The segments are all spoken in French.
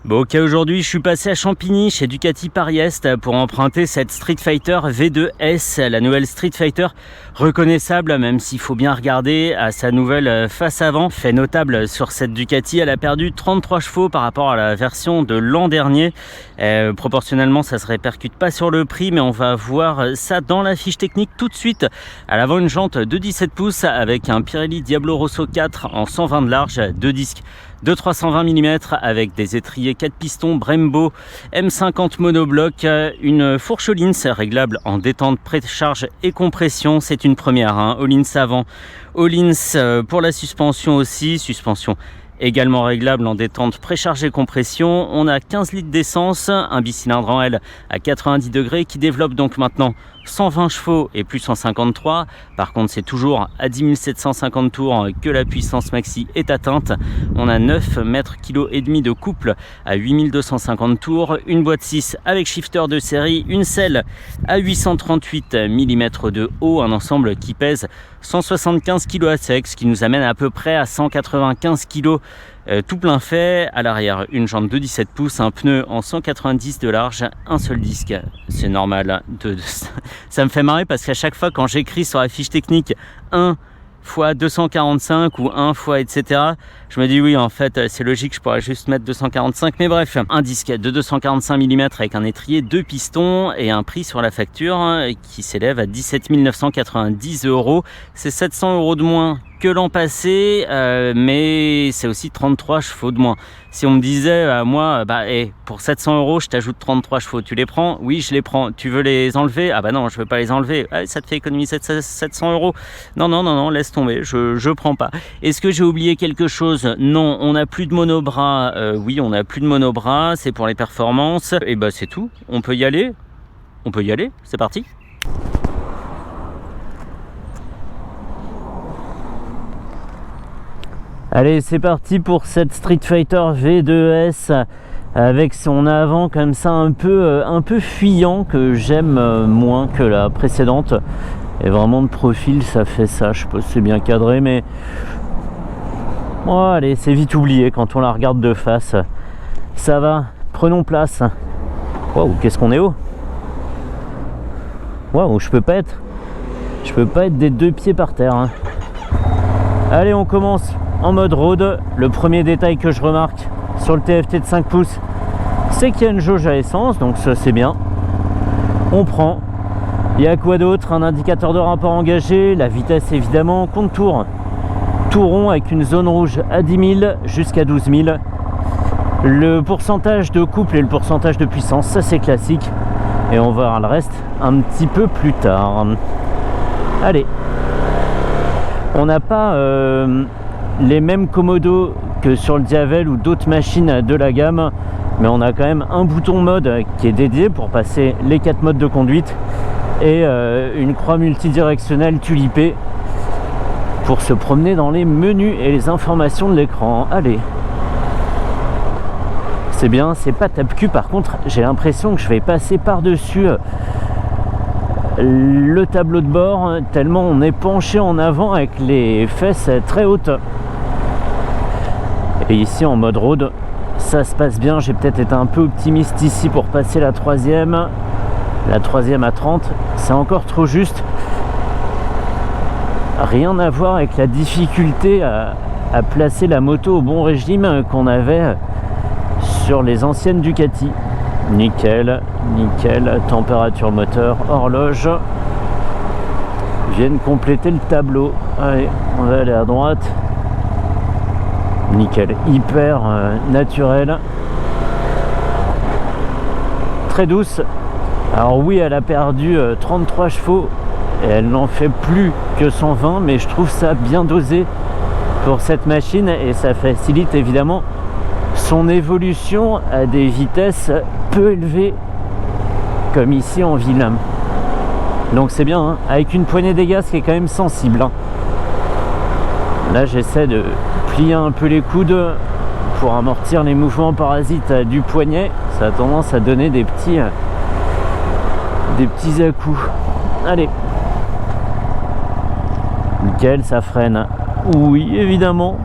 Bon, ok, aujourd'hui je suis passé à Champigny chez Ducati Paris-Est pour emprunter cette Street Fighter V2S, la nouvelle Street Fighter reconnaissable, même s'il faut bien regarder à sa nouvelle face avant. Fait notable sur cette Ducati, elle a perdu 33 chevaux par rapport à la version de l'an dernier. Proportionnellement, ça se répercute pas sur le prix, mais on va voir ça dans la fiche technique tout de suite. À l'avant, une jante de 17 pouces avec un Pirelli Diablo Rosso 4 en 120 de large, deux disques de 320 mm avec des étriers 4 pistons Brembo M50 monobloc, une fourche Öhlins réglable en détente, précharge et compression. C'est une première, hein. Öhlins avant, Öhlins pour la suspension aussi, suspension également réglable en détente, précharge et compression. On a 15 litres d'essence, un bicylindre en L à 90 degrés qui développe donc maintenant 120 chevaux et plus 153. Par contre, c'est toujours à 10 750 tours que la puissance maxi est atteinte. On a 9 mètres kg et demi de couple à 8250 tours, une boîte 6 avec shifter de série, une selle à 838 mm de haut, un ensemble qui pèse 175 kg à sec, ce qui nous amène à peu près à 195 kg tout plein fait. À l'arrière, une jante de 17 pouces, un pneu en 190 de large, un seul disque. C'est normal. Ça me fait marrer parce qu'à chaque fois quand j'écris sur la fiche technique 1 fois 245 ou 1 fois etc, je me dis oui, en fait c'est logique, je pourrais juste mettre 245, mais bref, un disque de 245 mm avec un étrier, 2 pistons et un prix sur la facture qui s'élève à 17 990 €. C'est 700 € de moins que l'an passé, mais c'est aussi 33 chevaux de moins. Si on me disait à moi, pour 700 € je t'ajoute 33 chevaux, tu les prends? Oui, je les prends. Tu veux les enlever? Ah bah non, je veux pas les enlever. Ça te fait économiser 700 €. Non, laisse tomber, je prends pas. Est-ce que j'ai oublié quelque chose? Non, on n'a plus de monobras. Oui, on n'a plus de monobras, c'est pour les performances. Et bah c'est tout, on peut y aller. C'est parti. Allez, c'est parti pour cette Street Fighter V2S avec son avant comme ça un peu fuyant, que j'aime moins que la précédente. Et vraiment de profil, ça fait ça. Je sais pas si c'est bien cadré, mais bon, allez, c'est vite oublié quand on la regarde de face. Ça va, prenons place. Waouh, qu'est-ce qu'on est haut. Waouh, je peux pas être des deux pieds par terre, hein. Allez, on commence en mode road. Le premier détail que je remarque sur le TFT de 5 pouces, c'est qu'il y a une jauge à essence, donc ça c'est bien. On prend. Il y a quoi d'autre? Un indicateur de rapport engagé, la vitesse évidemment, compte-tours tout rond avec une zone rouge à 10 000 jusqu'à 12 000. Le pourcentage de couple et le pourcentage de puissance, ça c'est classique. Et on va voir le reste un petit peu plus tard. Allez. On n'a pas les mêmes commodos que sur le Diavel ou d'autres machines de la gamme, mais on a quand même un bouton mode qui est dédié pour passer les 4 modes de conduite et une croix multidirectionnelle tulipée pour se promener dans les menus et les informations de l'écran. Allez, c'est bien, c'est pas tape-cul. Par contre, j'ai l'impression que je vais passer par-dessus le tableau de bord tellement on est penché en avant avec les fesses très hautes. Et ici en mode road, ça se passe bien. J'ai peut-être été un peu optimiste ici pour passer la troisième à 30, c'est encore trop juste. Rien à voir avec la difficulté à placer la moto au bon régime qu'on avait sur les anciennes Ducati. Nickel, température moteur, horloge viennent compléter le tableau. Allez, on va aller à droite. Nickel, hyper naturel, très douce. Alors oui, elle a perdu 33 chevaux et elle n'en fait plus que 120, mais je trouve ça bien dosé pour cette machine et ça facilite évidemment son évolution à des vitesses peu élevées comme ici en ville. Donc c'est bien, hein, avec une poignée des gaz qui est quand même sensible, hein. Là j'essaie de plier un peu les coudes pour amortir les mouvements parasites du poignet. Ça a tendance à donner des petits à-coups. Allez, nickel, ça freine. Oui, évidemment.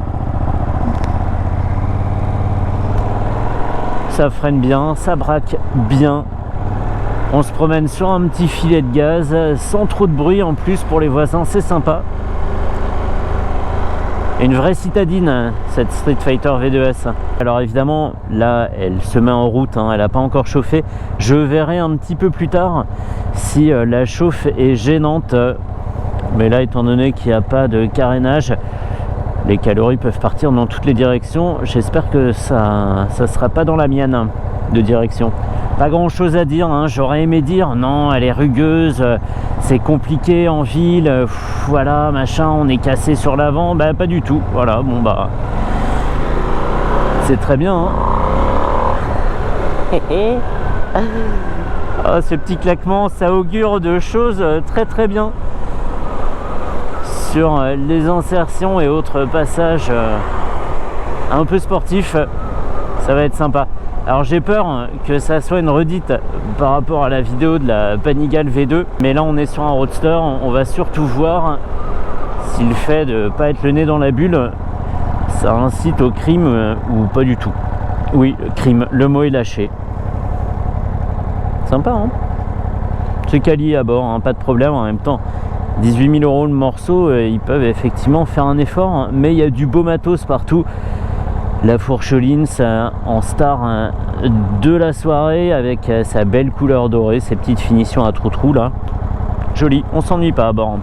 ça freine bien, ça braque bien. On se promène sur un petit filet de gaz, sans trop de bruit en plus pour les voisins, c'est sympa. Une vraie citadine, cette Street Fighter V2S. Alors évidemment, là, elle se met en route, hein, elle n'a pas encore chauffé. Je verrai un petit peu plus tard si la chauffe est gênante. Mais là, étant donné qu'il n'y a pas de carénage, les calories peuvent partir dans toutes les directions. J'espère que ça ne sera pas dans la mienne de direction. Pas grand chose à dire, hein. J'aurais aimé dire non, elle est rugueuse, c'est compliqué en ville, voilà, machin, on est cassé sur l'avant. Bah pas du tout, voilà, bon bah c'est très bien, hein. Oh, ce petit claquement, ça augure de choses très très bien sur les insertions et autres passages un peu sportifs. Ça va être sympa. Alors j'ai peur que ça soit une redite par rapport à la vidéo de la Panigale V2, mais là on est sur un roadster, on va surtout voir si le fait de pas être le nez dans la bulle, ça incite au crime ou pas du tout. Oui, crime, le mot est lâché. Sympa, hein. C'est quali à bord, hein, pas de problème. En même temps, 18 000 € le morceau, ils peuvent effectivement faire un effort, hein, mais il y a du beau matos partout. La Fourchelines en star de la soirée avec sa belle couleur dorée, ses petites finitions à trou-trou là. Joli, on s'ennuie pas à bord.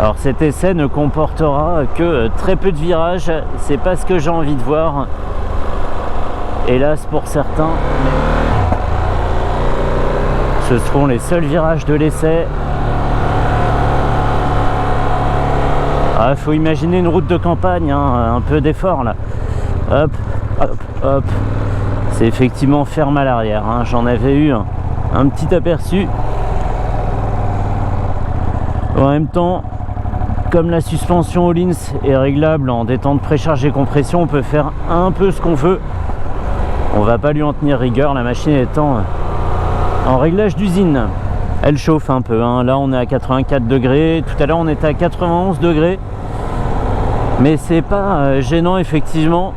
Alors cet essai ne comportera que très peu de virages, c'est pas ce que j'ai envie de voir. Hélas pour certains, ce seront les seuls virages de l'essai. Ah, faut imaginer une route de campagne, hein, un peu d'effort là. Hop, hop, hop. C'est effectivement ferme à l'arrière, hein. J'en avais eu un petit aperçu. En même temps, comme la suspension Öhlins est réglable en détente précharge et compression, on peut faire un peu ce qu'on veut. On va pas lui en tenir rigueur, la machine étant en réglage d'usine. Elle chauffe un peu, hein. Là on est à 84 degrés, tout à l'heure on était à 91 degrés. Mais c'est pas gênant effectivement.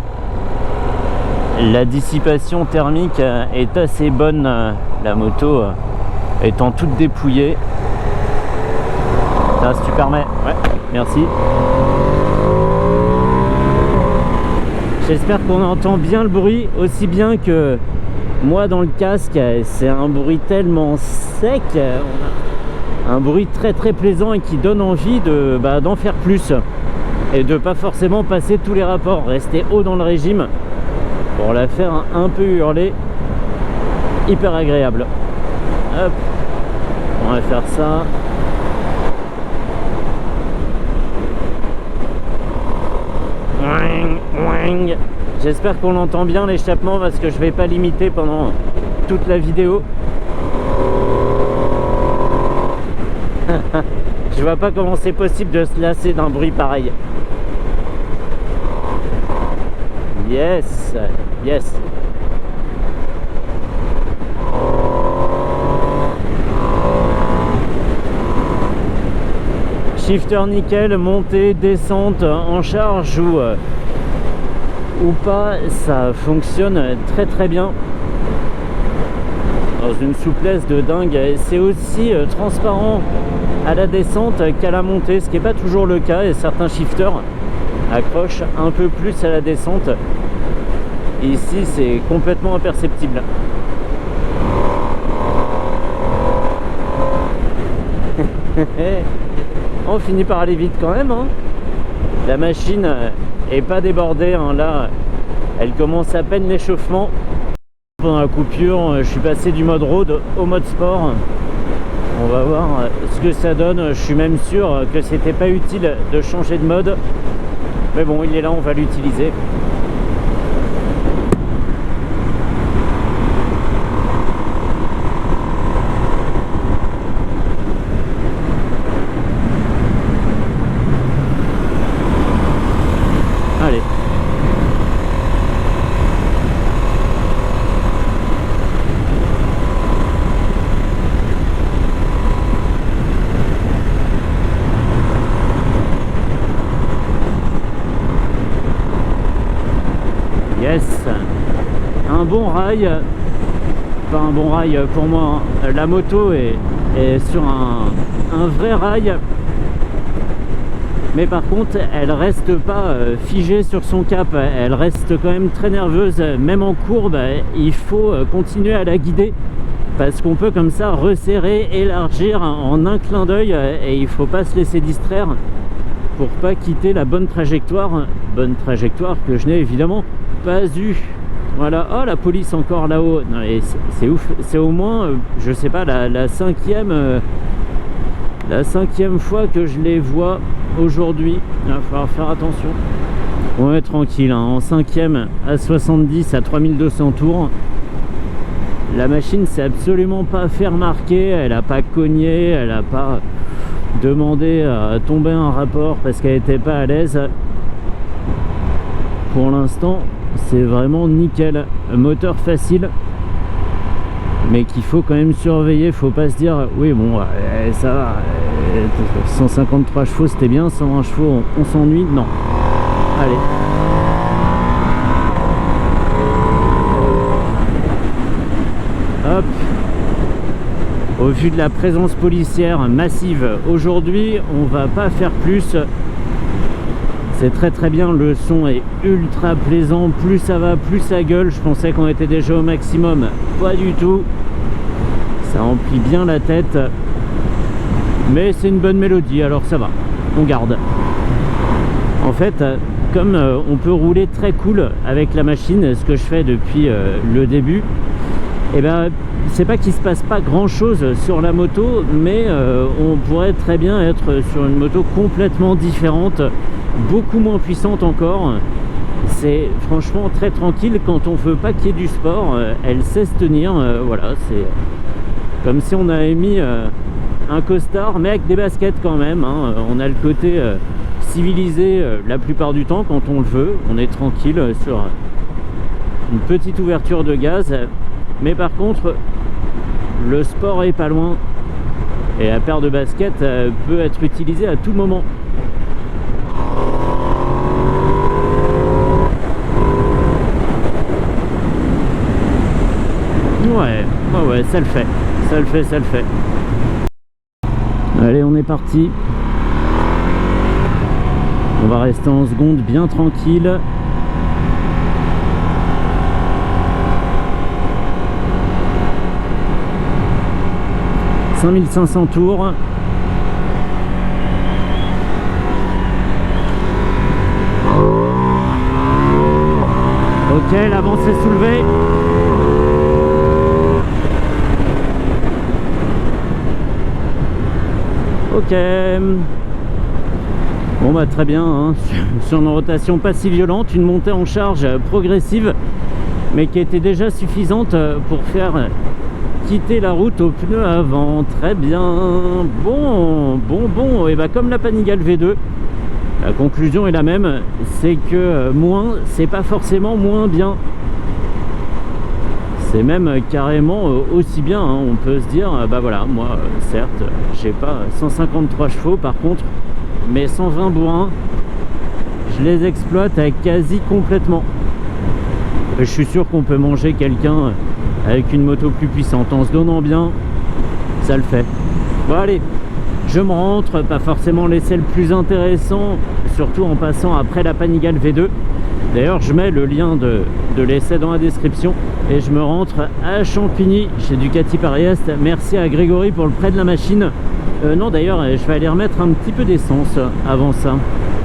La dissipation thermique est assez bonne, la moto étant toute dépouillée. Ça, si tu permets, ouais, merci. J'espère qu'on entend bien le bruit, aussi bien que moi dans le casque. C'est un bruit tellement sec, un bruit très très plaisant et qui donne envie d'en faire plus et de pas forcément passer tous les rapports, rester haut dans le régime pour la faire un peu hurler. Hyper agréable. Hop, on va faire ça. J'espère qu'on entend bien l'échappement parce que je vais pas l'imiter pendant toute la vidéo. Je vois pas comment c'est possible de se lasser d'un bruit pareil. Yes, yes. Shifter nickel, montée, descente, en charge ou pas, ça fonctionne très très bien. Dans une souplesse de dingue. C'est aussi transparent à la descente qu'à la montée, ce qui n'est pas toujours le cas, et certains shifters accrochent un peu plus à la descente. Ici c'est complètement imperceptible. On finit par aller vite quand même, hein. La machine est pas débordée, hein. Là elle commence à peine l'échauffement. Pendant la coupure, je suis passé du mode road au mode sport. On va voir ce que ça donne. Je suis même sûr que c'était pas utile de changer de mode, mais bon, il est là, on va l'utiliser. Allez. Yes. un bon rail, pas un bon rail pour moi, hein. La moto est sur un vrai rail, mais par contre elle reste pas figée sur son cap, elle reste quand même très nerveuse, même en courbe il faut continuer à la guider parce qu'on peut comme ça resserrer, élargir en un clin d'œil, et il faut pas se laisser distraire pour pas quitter la bonne trajectoire que je n'ai évidemment pas eue. Voilà. Oh, la police encore là-haut, c'est ouf, c'est au moins je sais pas la cinquième fois que je les vois aujourd'hui. Il va falloir faire attention. On va être tranquille, hein. En cinquième à 70 à 3200 tours, la machine s'est absolument pas fait remarquer, elle a pas cogné, elle a pas demandé à tomber un rapport parce qu'elle était pas à l'aise. Pour l'instant c'est vraiment nickel, moteur facile mais qu'il faut quand même surveiller, faut pas se dire oui bon ça va, 153 chevaux c'était bien, 120 chevaux on s'ennuie, non. Allez, hop. Au vu de la présence policière massive aujourd'hui, on va pas faire plus. C'est très très bien, le son est ultra plaisant, plus ça va, plus ça gueule. Je pensais qu'on était déjà au maximum, pas du tout. Ça remplit bien la tête, mais c'est une bonne mélodie, alors ça va, on garde. En fait, comme on peut rouler très cool avec la machine, ce que je fais depuis le début, et ben c'est pas qu'il se passe pas grand chose sur la moto, mais on pourrait très bien être sur une moto complètement différente, beaucoup moins puissante encore. C'est franchement très tranquille quand on veut pas qu'il y ait du sport, elle sait se tenir. Voilà, c'est comme si on avait mis un costard mais avec des baskets quand même, hein. On a le côté civilisé la plupart du temps quand on le veut, on est tranquille sur une petite ouverture de gaz, mais par contre le sport est pas loin et la paire de baskets peut être utilisée à tout moment. Ouais, ça le fait, ça le fait, ça le fait. Allez, on est parti. On va rester en seconde bien tranquille. « 5500 tours. » Ok, l'avant s'est soulevé. Ok. Bon bah très bien, hein. Sur une rotation pas si violente, une montée en charge progressive, mais qui était déjà suffisante pour faire quitter la route au pneu avant. Très bien. Bon. Et bah comme la Panigale V2, la conclusion est la même, c'est que moins, c'est pas forcément moins bien. C'est même carrément aussi bien, hein. On peut se dire, bah voilà, moi certes, j'ai pas 153 chevaux, par contre, mes 120 bourrins, je les exploite quasi complètement. Je suis sûr qu'on peut manger quelqu'un avec une moto plus puissante en se donnant bien, ça le fait. Bon allez, je me rentre, pas forcément l'essai le plus intéressant, surtout en passant après la Panigale V2. D'ailleurs je mets le lien de l'essai dans la description. Et je me rentre à Champigny chez Ducati Paris-Est. Merci à Grégory pour le prêt de la machine. Non d'ailleurs je vais aller remettre un petit peu d'essence avant ça.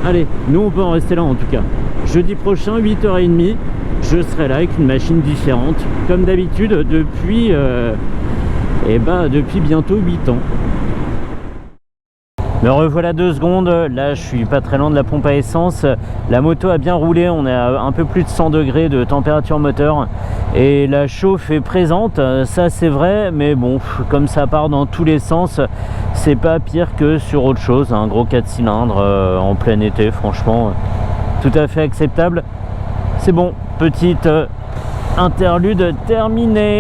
Allez, nous on peut en rester là en tout cas. Jeudi prochain 8h30, je serai là avec une machine différente, comme d'habitude depuis depuis bientôt 8 ans. Me revoilà 2 secondes, là je suis pas très loin de la pompe à essence. La moto a bien roulé, on est à un peu plus de 100 degrés de température moteur et la chauffe est présente, ça c'est vrai, mais bon, comme ça part dans tous les sens, c'est pas pire que sur autre chose. Un gros 4 cylindres en plein été, franchement tout à fait acceptable. C'est bon, petite interlude terminée.